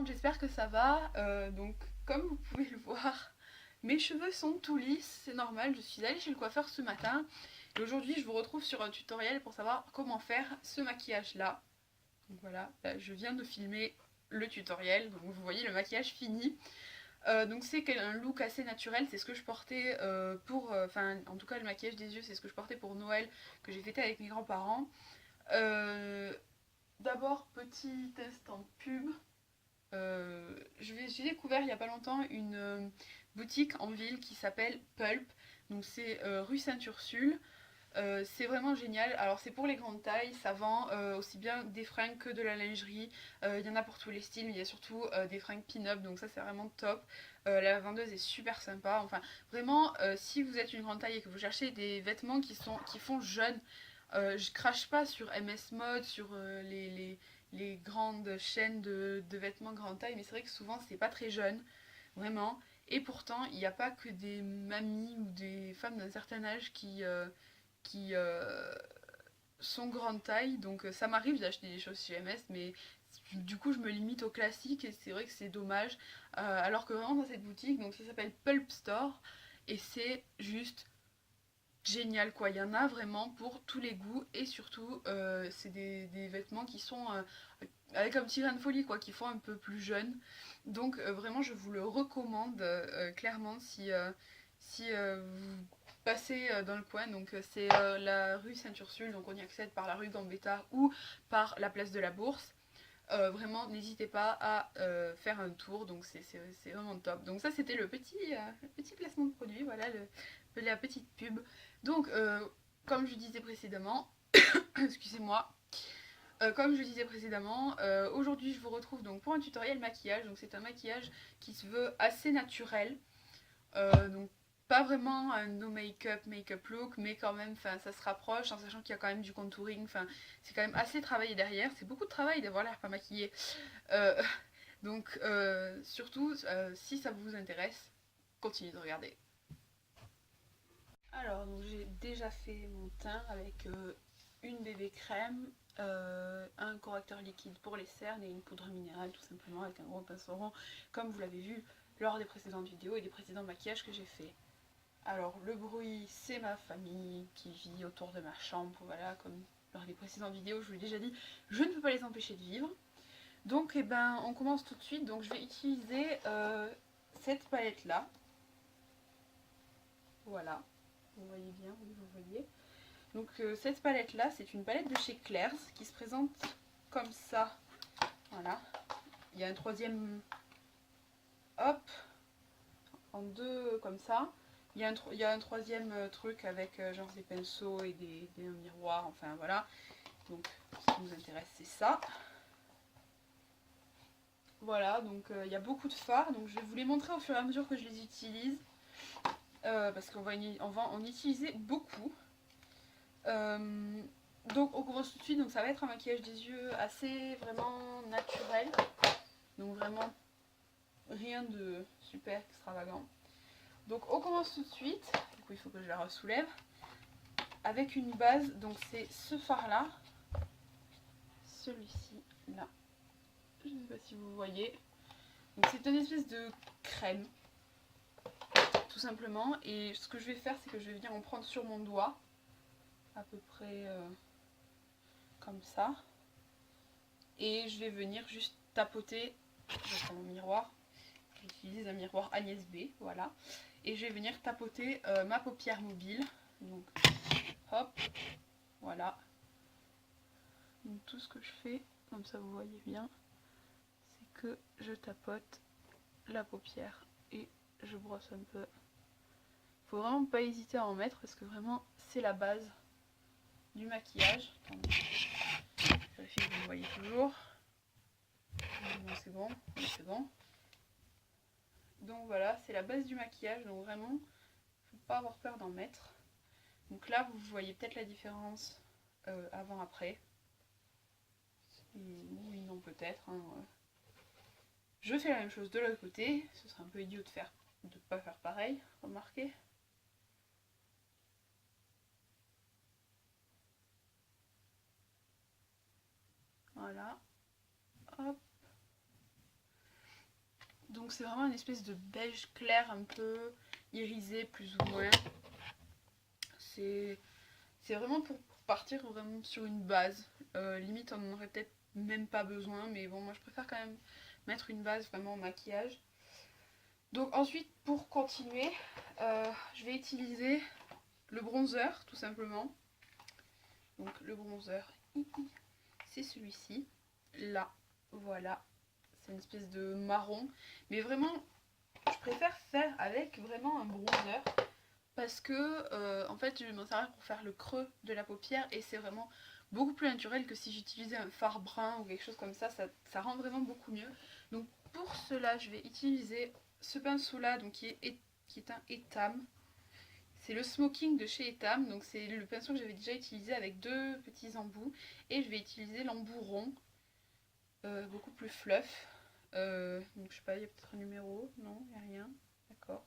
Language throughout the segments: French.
J'espère que ça va. Donc comme vous pouvez le voir, mes cheveux sont tout lisses, c'est normal, je suis allée chez le coiffeur ce matin. Et aujourd'hui je vous retrouve sur un tutoriel pour savoir comment faire ce maquillage là. Donc voilà, là, je viens de filmer le tutoriel, donc vous voyez le maquillage fini. Donc c'est un look assez naturel, c'est ce que je portais enfin en tout cas le maquillage des yeux c'est ce que je portais pour Noël que j'ai fêté avec mes grands-parents. Euh, D'abord petit instant pub. J'ai découvert il n'y a pas longtemps une boutique en ville qui s'appelle Pulp. Donc c'est rue Sainte-Ursule. C'est vraiment génial. Alors c'est pour les grandes tailles, ça vend aussi bien des fringues que de la lingerie. Il y en a pour tous les styles, mais il y a surtout des fringues pin-up, donc ça c'est vraiment top. La vendeuse est super sympa. Enfin vraiment, si vous êtes une grande taille et que vous cherchez des vêtements qui font jeune, je crache pas sur MS Mode, sur les grandes chaînes de vêtements grande taille, mais c'est vrai que souvent c'est pas très jeune, vraiment. Et pourtant, il n'y a pas que des mamies ou des femmes d'un certain âge qui sont grande taille. Donc ça m'arrive d'acheter des choses chez MS, mais du coup je me limite aux classiques et c'est vrai que c'est dommage. Alors que vraiment dans cette boutique, donc ça s'appelle Pulp Store et c'est juste génial quoi. Il y en a vraiment pour tous les goûts et surtout c'est des vêtements qui sont avec un petit grain de folie quoi, qui font un peu plus jeune. Donc vraiment je vous le recommande clairement si vous passez dans le coin. Donc c'est la rue Sainte-Ursule, donc on y accède par la rue Gambetta ou par la place de la Bourse. Vraiment n'hésitez pas à faire un tour, donc c'est vraiment top. Donc ça c'était le petit placement de produit, voilà la petite pub. Donc comme je disais précédemment, excusez-moi, comme je disais précédemment, aujourd'hui je vous retrouve donc pour un tutoriel maquillage. Donc c'est un maquillage qui se veut assez naturel, donc pas vraiment un no make-up look, mais quand même ça se rapproche en sachant qu'il y a quand même du contouring. Enfin c'est quand même assez travaillé derrière, c'est beaucoup de travail d'avoir l'air pas maquillé. Euh, donc surtout si ça vous intéresse, continuez de regarder. Alors donc j'ai déjà fait mon teint avec une bébé crème, un correcteur liquide pour les cernes et une poudre minérale tout simplement avec un gros pinceau rond comme vous l'avez vu lors des précédentes vidéos et des précédents maquillages que j'ai fait. Alors le bruit c'est ma famille qui vit autour de ma chambre, voilà, comme lors des précédentes vidéos je vous l'ai déjà dit, je ne peux pas les empêcher de vivre. Donc eh ben, on commence tout de suite, donc je vais utiliser cette palette là, voilà, vous voyez bien, oui vous voyez. Donc cette palette là c'est une palette de chez Claire's qui se présente comme ça, voilà. Il y a un troisième, hop, en deux comme ça. Il y a un troisième truc avec genre des pinceaux et des miroirs, enfin voilà. Donc ce qui nous intéresse c'est ça. Voilà, donc il y a beaucoup de fards, donc je vais vous les montrer au fur et à mesure que je les utilise. Parce qu'on va en utiliser beaucoup. Euh, donc on commence tout de suite, donc ça va être un maquillage des yeux assez vraiment naturel. Donc vraiment rien de super extravagant. Donc on commence tout de suite, du coup il faut que je la ressoulève, avec une base, donc c'est ce fard là, celui-ci là, je ne sais pas si vous voyez. Donc c'est une espèce de crème, tout simplement, et ce que je vais faire c'est que je vais venir en prendre sur mon doigt, à peu près comme ça, et je vais venir juste tapoter dans mon miroir. J'utilise un miroir Agnès B, voilà, et je vais venir tapoter ma paupière mobile, donc hop, voilà. Donc tout ce que je fais, comme ça vous voyez bien, c'est que je tapote la paupière et je brosse un peu. Faut vraiment pas hésiter à en mettre parce que vraiment c'est la base du maquillage. Attendez, je vérifie que vous me voyez toujours. Bon, c'est bon, c'est bon. Donc voilà, c'est la base du maquillage, donc vraiment, faut pas avoir peur d'en mettre. Donc là, vous voyez peut-être la différence avant-après. Oui, non, peut-être. Hein. Je fais la même chose de l'autre côté. Ce serait un peu idiot de pas faire pareil, remarquez. Voilà. Hop. Donc c'est vraiment une espèce de beige clair un peu irisé plus ou moins. C'est vraiment pour partir vraiment sur une base. Limite on en aurait peut-être même pas besoin, mais bon moi je préfère quand même mettre une base vraiment au maquillage. Donc ensuite pour continuer, je vais utiliser le bronzer tout simplement. Donc le bronzer, c'est celui-ci, là, voilà. C'est une espèce de marron, mais vraiment je préfère faire avec vraiment un bronzer. Parce que en fait je vais m'en servir pour faire le creux de la paupière et c'est vraiment beaucoup plus naturel que si j'utilisais un fard brun ou quelque chose comme ça, ça rend vraiment beaucoup mieux. Donc pour cela je vais utiliser ce pinceau là donc qui est un Etam. C'est le Smoking de chez Etam, donc c'est le pinceau que j'avais déjà utilisé avec deux petits embouts. Et je vais utiliser l'embout rond, beaucoup plus fluff. Donc je sais pas, il y a peut-être un numéro, non, il n'y a rien, d'accord.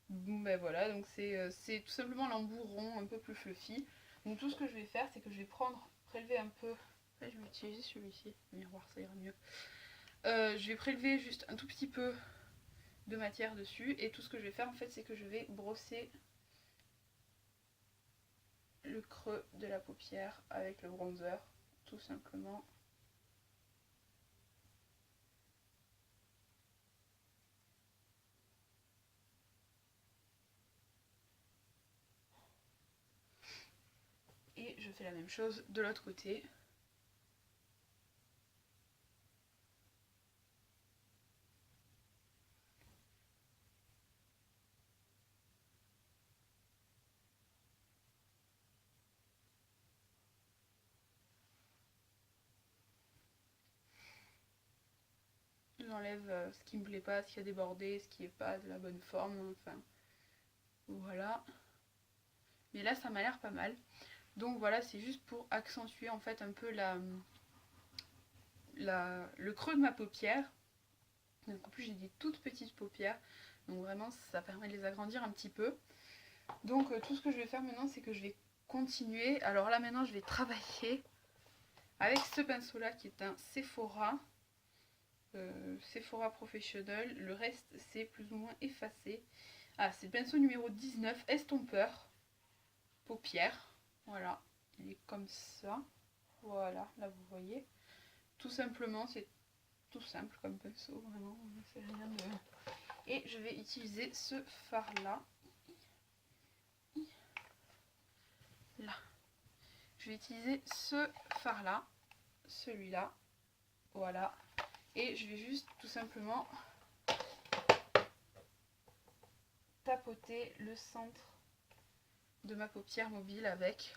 Bon ben voilà, donc c'est tout simplement l'embout rond un peu plus fluffy. Donc tout ce que je vais faire, c'est que je vais prélever un peu, je vais utiliser celui-ci, le miroir ça ira mieux. Je vais prélever juste un tout petit peu de matière dessus et tout ce que je vais faire en fait c'est que je vais brosser le creux de la paupière avec le bronzer, tout simplement. Et je fais la même chose de l'autre côté. J'enlève ce qui me plaît pas, ce qui a débordé, ce qui est pas de la bonne forme, enfin voilà. Mais là ça m'a l'air pas mal. Donc voilà, c'est juste pour accentuer en fait un peu le creux de ma paupière. Donc en plus j'ai des toutes petites paupières, donc vraiment ça permet de les agrandir un petit peu. Donc tout ce que je vais faire maintenant c'est que je vais continuer. Alors là maintenant je vais travailler avec ce pinceau là qui est un Sephora. Sephora Professional, le reste c'est plus ou moins effacé. Ah, c'est le pinceau numéro 19, estompeur, paupière, voilà, il est comme ça, voilà, là vous voyez, tout simplement, c'est tout simple comme pinceau, vraiment, c'est rien de... Et je vais utiliser ce fard là, je vais utiliser ce fard là, celui-là, voilà, et je vais juste tout simplement tapoter le centre de ma paupière mobile avec.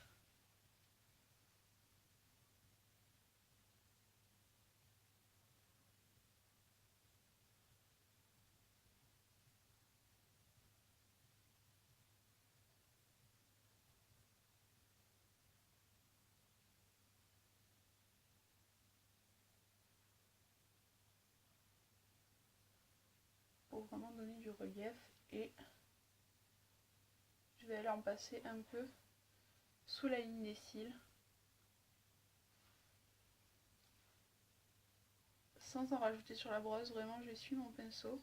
Pour vraiment donner du relief et je vais aller en passer un peu sous la ligne des cils sans en rajouter sur la brosse, vraiment je suis mon pinceau.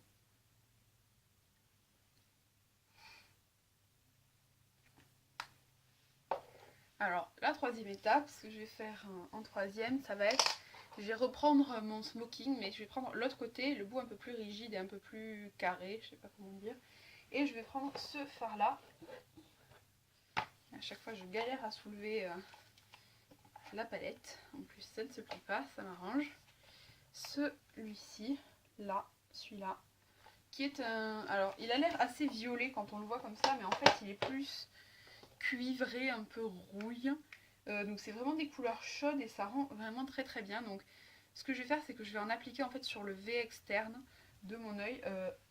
Alors la troisième étape, ce que je vais faire en troisième, ça va être, je vais reprendre mon smoking mais je vais prendre l'autre côté, le bout un peu plus rigide et un peu plus carré, je sais pas comment dire, et je vais prendre ce fard là. À chaque fois je galère à soulever la palette, en plus ça ne se plie pas, ça m'arrange. Celui-ci, là, celui-là, qui est un... Alors il a l'air assez violet quand on le voit comme ça, mais en fait il est plus cuivré, un peu rouille. Donc c'est vraiment des couleurs chaudes et ça rend vraiment très très bien. Donc ce que je vais faire c'est que je vais en appliquer en fait sur le V externe de mon œil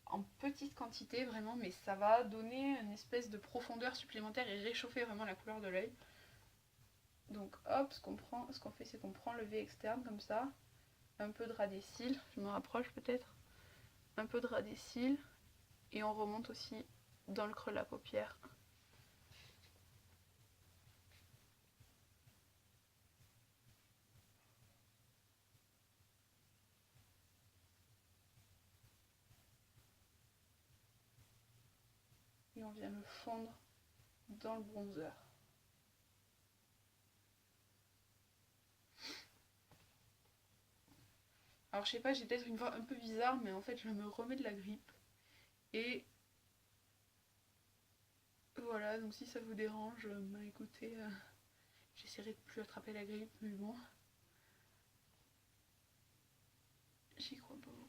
en petite quantité vraiment, mais ça va donner une espèce de profondeur supplémentaire et réchauffer vraiment la couleur de l'œil. Donc hop, ce qu'on fait c'est qu'on prend le V externe comme ça, un peu de ras des cils, je me rapproche peut-être, un peu de ras des cils et on remonte aussi dans le creux de la paupière. Et on vient le fondre dans le bronzer. Alors je sais pas, j'ai peut-être une voix un peu bizarre, mais en fait je me remets de la grippe. Et voilà, donc si ça vous dérange, bah écoutez, j'essaierai de plus attraper la grippe, mais bon, j'y crois pas beaucoup.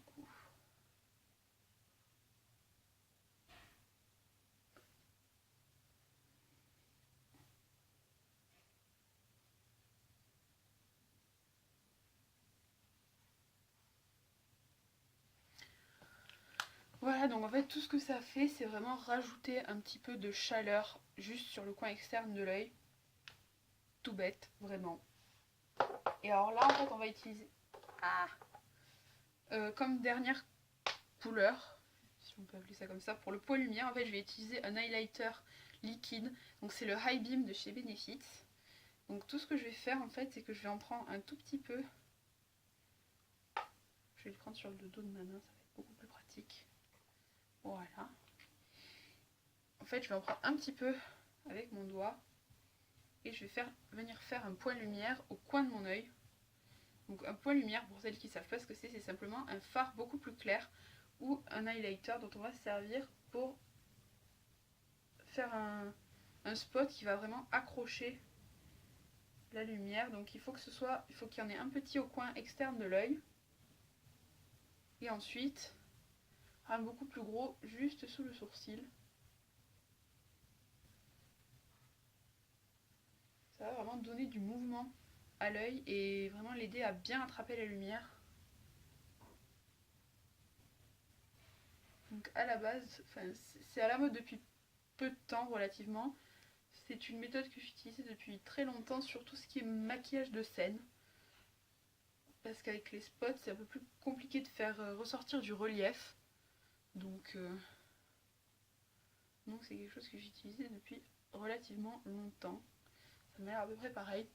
Voilà, donc en fait tout ce que ça fait, c'est vraiment rajouter un petit peu de chaleur juste sur le coin externe de l'œil. Tout bête, vraiment. Et alors là, en fait, on va utiliser comme dernière couleur, si on peut appeler ça comme ça, pour le poids lumière, en fait, je vais utiliser un highlighter liquide. Donc c'est le High Beam de chez Benefit. Donc tout ce que je vais faire, en fait, c'est que je vais en prendre un tout petit peu. Je vais le prendre sur le dos de ma main, ça va être beaucoup plus pratique. Voilà. En fait, je vais en prendre un petit peu avec mon doigt. Et je vais venir faire un point lumière au coin de mon œil. Donc un point lumière, pour celles qui ne savent pas ce que c'est simplement un fard beaucoup plus clair ou un highlighter dont on va se servir pour faire un spot qui va vraiment accrocher la lumière. Donc il faut qu'il y en ait un petit au coin externe de l'œil. Et ensuite, un beaucoup plus gros juste sous le sourcil. Ça va vraiment donner du mouvement à l'œil et vraiment l'aider à bien attraper la lumière. Donc à la base, c'est à la mode depuis peu de temps relativement. C'est une méthode que j'utilisais depuis très longtemps sur tout ce qui est maquillage de scène. Parce qu'avec les spots, c'est un peu plus compliqué de faire ressortir du relief. Donc c'est quelque chose que j'utilisais depuis relativement longtemps. Ça m'a l'air à peu près pareil.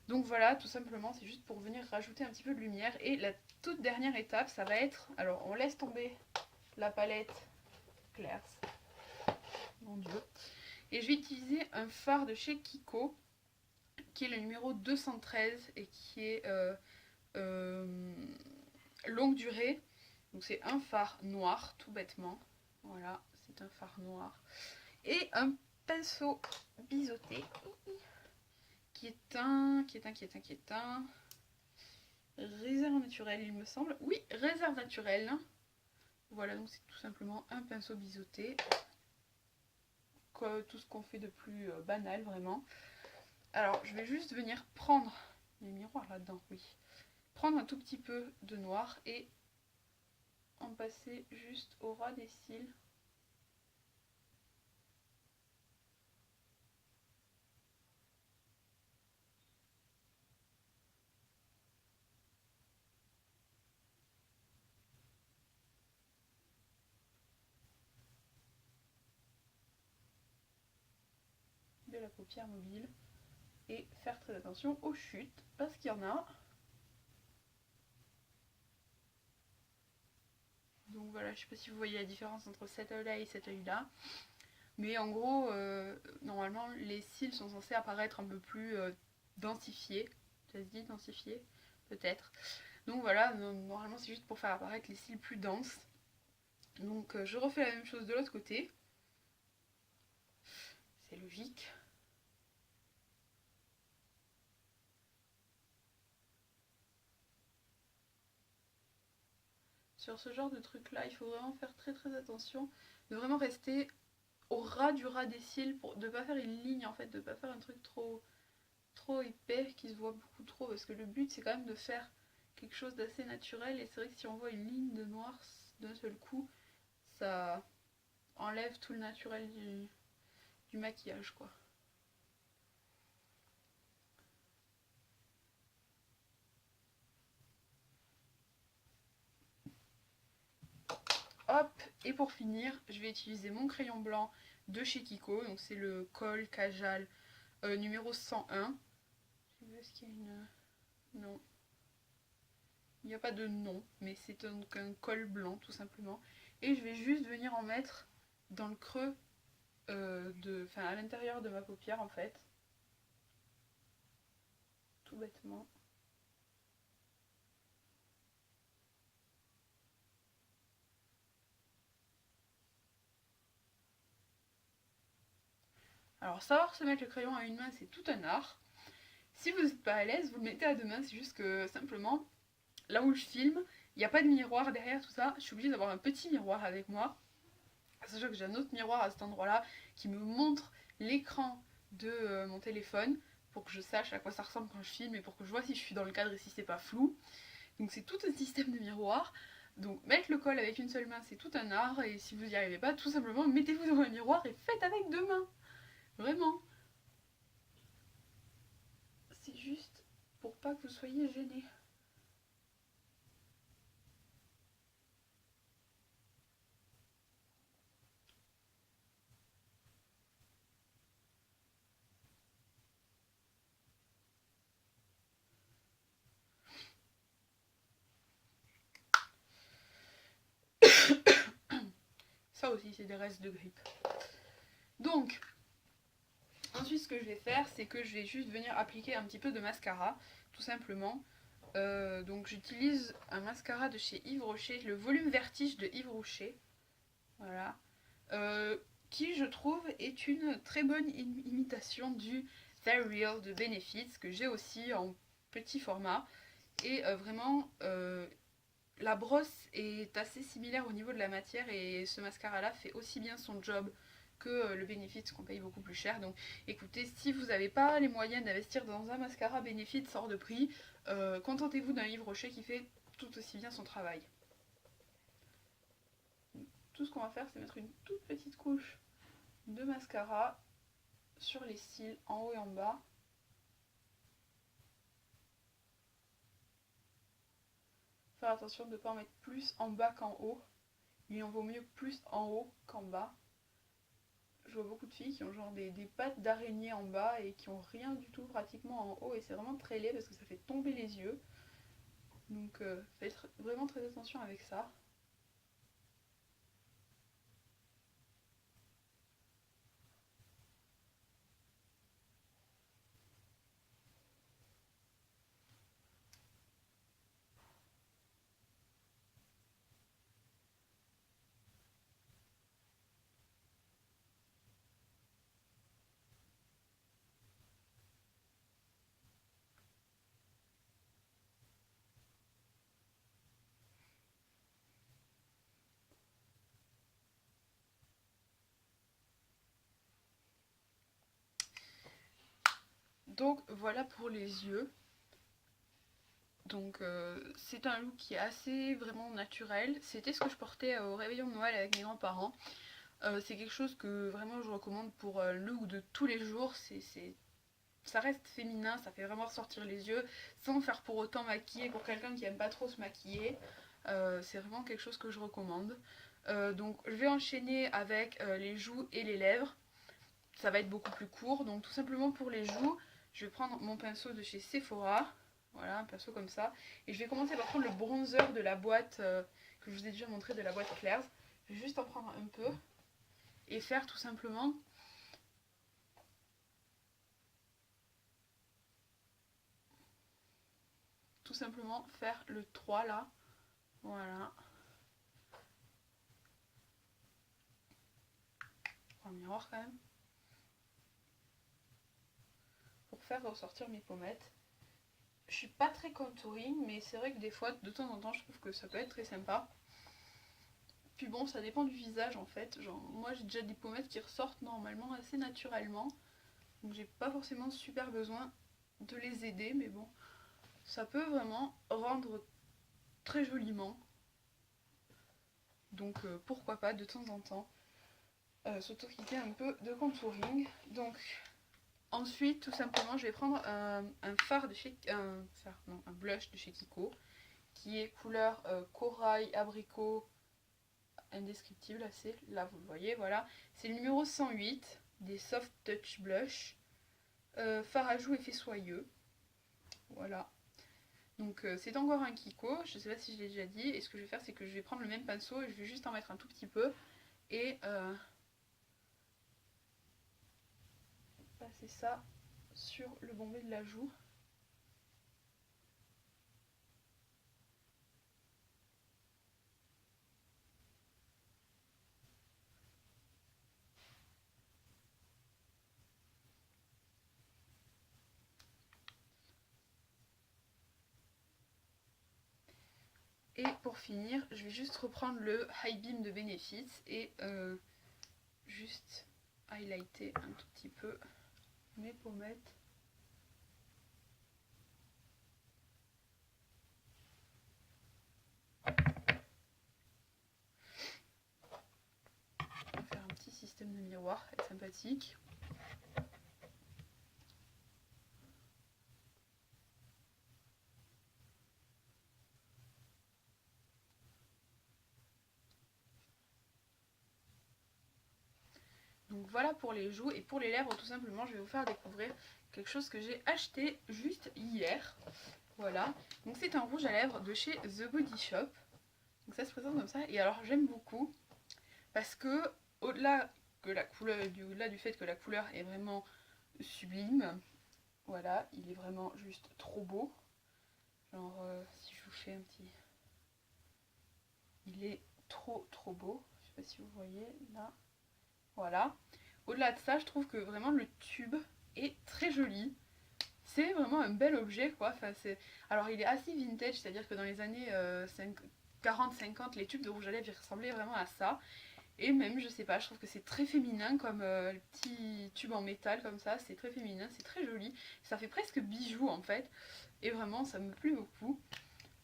Donc voilà, tout simplement, c'est juste pour venir rajouter un petit peu de lumière. Et la toute dernière étape, ça va être... Alors, on laisse tomber la palette Claire's. Mon Dieu. Et je vais utiliser un fard de chez Kiko, qui est le numéro 213 et qui est longue durée. Donc c'est un fard noir, tout bêtement. Voilà, c'est un fard noir. Et un pinceau biseauté, qui est un réserve naturelle, il me semble. Oui, réserve naturelle. Voilà, donc c'est tout simplement un pinceau biseauté. Tout ce qu'on fait de plus banal, vraiment. Alors, je vais juste venir prendre les miroirs là-dedans, oui. Prendre un tout petit peu de noir et en passer juste au ras des cils. De la paupière mobile et faire très attention aux chutes parce qu'il y en a. Donc voilà, je sais pas si vous voyez la différence entre cet œil-là et cet œil-là. Mais en gros, normalement, les cils sont censés apparaître un peu plus densifiés. Ça se dit densifié? Peut-être. Donc voilà, normalement c'est juste pour faire apparaître les cils plus denses. Donc je refais la même chose de l'autre côté. C'est logique. Sur ce genre de truc là, il faut vraiment faire très très attention de vraiment rester au ras du ras des cils pour de pas faire une ligne en fait, de pas faire un truc trop épais qui se voit beaucoup trop, parce que le but c'est quand même de faire quelque chose d'assez naturel, et c'est vrai que si on voit une ligne de noir d'un seul coup, ça enlève tout le naturel du maquillage quoi. Hop, et pour finir, je vais utiliser mon crayon blanc de chez Kiko, donc c'est le Kohl Kajal numéro 101. Est-ce qu'il y a une... Non. Il n'y a pas de nom, mais c'est un col blanc tout simplement. Et je vais juste venir en mettre dans le creux à l'intérieur de ma paupière en fait, tout bêtement. Alors savoir se mettre le crayon à une main c'est tout un art. Si vous n'êtes pas à l'aise, vous le mettez à deux mains, c'est juste que simplement, là où je filme, il n'y a pas de miroir derrière tout ça, je suis obligée d'avoir un petit miroir avec moi. Sachant que j'ai un autre miroir à cet endroit-là qui me montre l'écran de mon téléphone pour que je sache à quoi ça ressemble quand je filme et pour que je vois si je suis dans le cadre et si c'est pas flou. Donc c'est tout un système de miroir. Donc mettre le col avec une seule main c'est tout un art et si vous n'y arrivez pas, tout simplement mettez-vous devant un miroir et faites avec deux mains. Vraiment. C'est juste pour pas que vous soyez gênés. Ça aussi c'est des restes de grippe. Donc, ensuite ce que je vais faire c'est que je vais juste venir appliquer un petit peu de mascara, tout simplement. Donc j'utilise un mascara de chez Yves Rocher, le volume Vertige de Yves Rocher. Voilà. Qui je trouve est une très bonne imitation du Very Real de Benefits que j'ai aussi en petit format. Et vraiment, la brosse est assez similaire au niveau de la matière et ce mascara là fait aussi bien son job que le Benefits qu'on paye beaucoup plus cher. Donc écoutez, si vous n'avez pas les moyens d'investir dans un mascara Benefits hors de prix, contentez-vous d'un Yves Rocher qui fait tout aussi bien son travail. Tout ce qu'on va faire c'est mettre une toute petite couche de mascara sur les cils en haut et en bas. Faire attention de ne pas en mettre plus en bas qu'en haut. Il en vaut mieux plus en haut qu'en bas. Je vois beaucoup de filles qui ont genre des pattes d'araignée en bas et qui ont rien du tout pratiquement en haut et c'est vraiment très laid parce que ça fait tomber les yeux. Donc faites vraiment très attention avec ça. Donc voilà pour les yeux. Donc c'est un look qui est assez vraiment naturel. C'était ce que je portais au réveillon de Noël avec mes grands-parents. C'est quelque chose que vraiment je recommande pour le look de tous les jours. Ça reste féminin, ça fait vraiment ressortir les yeux sans faire pour autant maquiller pour quelqu'un qui aime pas trop se maquiller. C'est vraiment quelque chose que je recommande. Donc je vais enchaîner avec les joues et les lèvres. Ça va être beaucoup plus court. Donc tout simplement pour les joues, je vais prendre mon pinceau de chez Sephora. Voilà, un pinceau comme ça. Et je vais commencer par prendre le bronzer de la boîte que je vous ai déjà montré, de la boîte Claire's. Je vais juste en prendre un peu et faire tout simplement faire le 3 là. Voilà. Je prends le miroir quand même. Pour faire ressortir mes pommettes. Je suis pas très contouring, mais c'est vrai que des fois, de temps en temps, je trouve que ça peut être très sympa. Puis bon, ça dépend du visage en fait. Genre, moi j'ai déjà des pommettes qui ressortent normalement assez naturellement. Donc j'ai pas forcément super besoin de les aider, mais bon, ça peut vraiment rendre très joliment. Donc pourquoi pas de temps en temps s'auto-quitter un peu de contouring. Donc ensuite, tout simplement, je vais prendre un fard de chez un blush de chez Kiko qui est couleur corail, abricot, indescriptible assez. Là, vous le voyez, voilà. C'est le numéro 108 des Soft Touch Blush. Fard à joues effet soyeux. Voilà. Donc c'est encore un Kiko, je sais pas si je l'ai déjà dit. Et ce que je vais faire, c'est que je vais prendre le même pinceau et je vais juste en mettre un tout petit peu. Et passer ça sur le bombé de la joue. Et pour finir, je vais juste reprendre le High Beam de Benefit et juste highlighter un tout petit peu mes pommettes. On va faire un petit système de miroir, c'est sympathique. Donc voilà pour les joues, et pour les lèvres tout simplement je vais vous faire découvrir quelque chose que j'ai acheté juste hier. Voilà, donc c'est un rouge à lèvres de chez The Body Shop. Donc ça se présente comme ça, et alors j'aime beaucoup parce que au-delà du fait que la couleur est vraiment sublime, voilà, il est vraiment juste trop beau. Genre si je vous fais un petit... Il est trop beau, je sais pas si vous voyez là. Voilà. Au-delà de ça, je trouve que vraiment le tube est très joli. C'est vraiment un bel objet quoi. Enfin, alors il est assez vintage, c'est-à-dire que dans les années 40-50, les tubes de rouge à lèvres ils ressemblaient vraiment à ça. Et même, je sais pas, je trouve que c'est très féminin comme le petit tube en métal comme ça. C'est très féminin, c'est très joli. Ça fait presque bijou en fait. Et vraiment, ça me plaît beaucoup.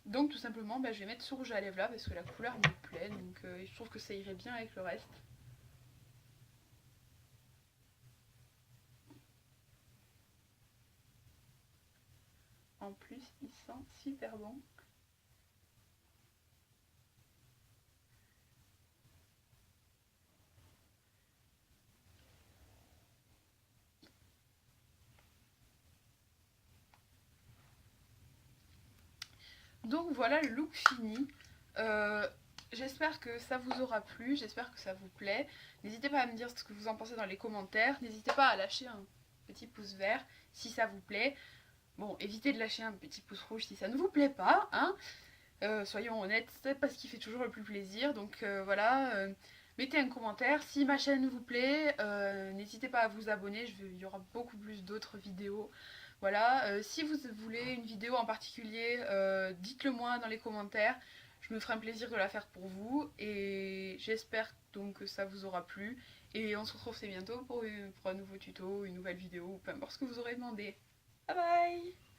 Donc tout simplement, je vais mettre ce rouge à lèvres là parce que la couleur me plaît. Donc je trouve que ça irait bien avec le reste. En plus, il sent super bon. Donc voilà le look fini. J'espère que ça vous aura plu, j'espère que ça vous plaît. N'hésitez pas à me dire ce que vous en pensez dans les commentaires. N'hésitez pas à lâcher un petit pouce vert si ça vous plaît. Bon, évitez de lâcher un petit pouce rouge si ça ne vous plaît pas, hein. Soyons honnêtes, c'est pas ce qui fait toujours le plus plaisir. Donc voilà, mettez un commentaire. Si ma chaîne vous plaît, n'hésitez pas à vous abonner. Il y aura beaucoup plus d'autres vidéos. Voilà, si vous voulez une vidéo en particulier, dites-le moi dans les commentaires. Je me ferai un plaisir de la faire pour vous. Et j'espère donc que ça vous aura plu. Et on se retrouve très bientôt pour un nouveau tuto, une nouvelle vidéo, peu importe ce que vous aurez demandé. Bye bye!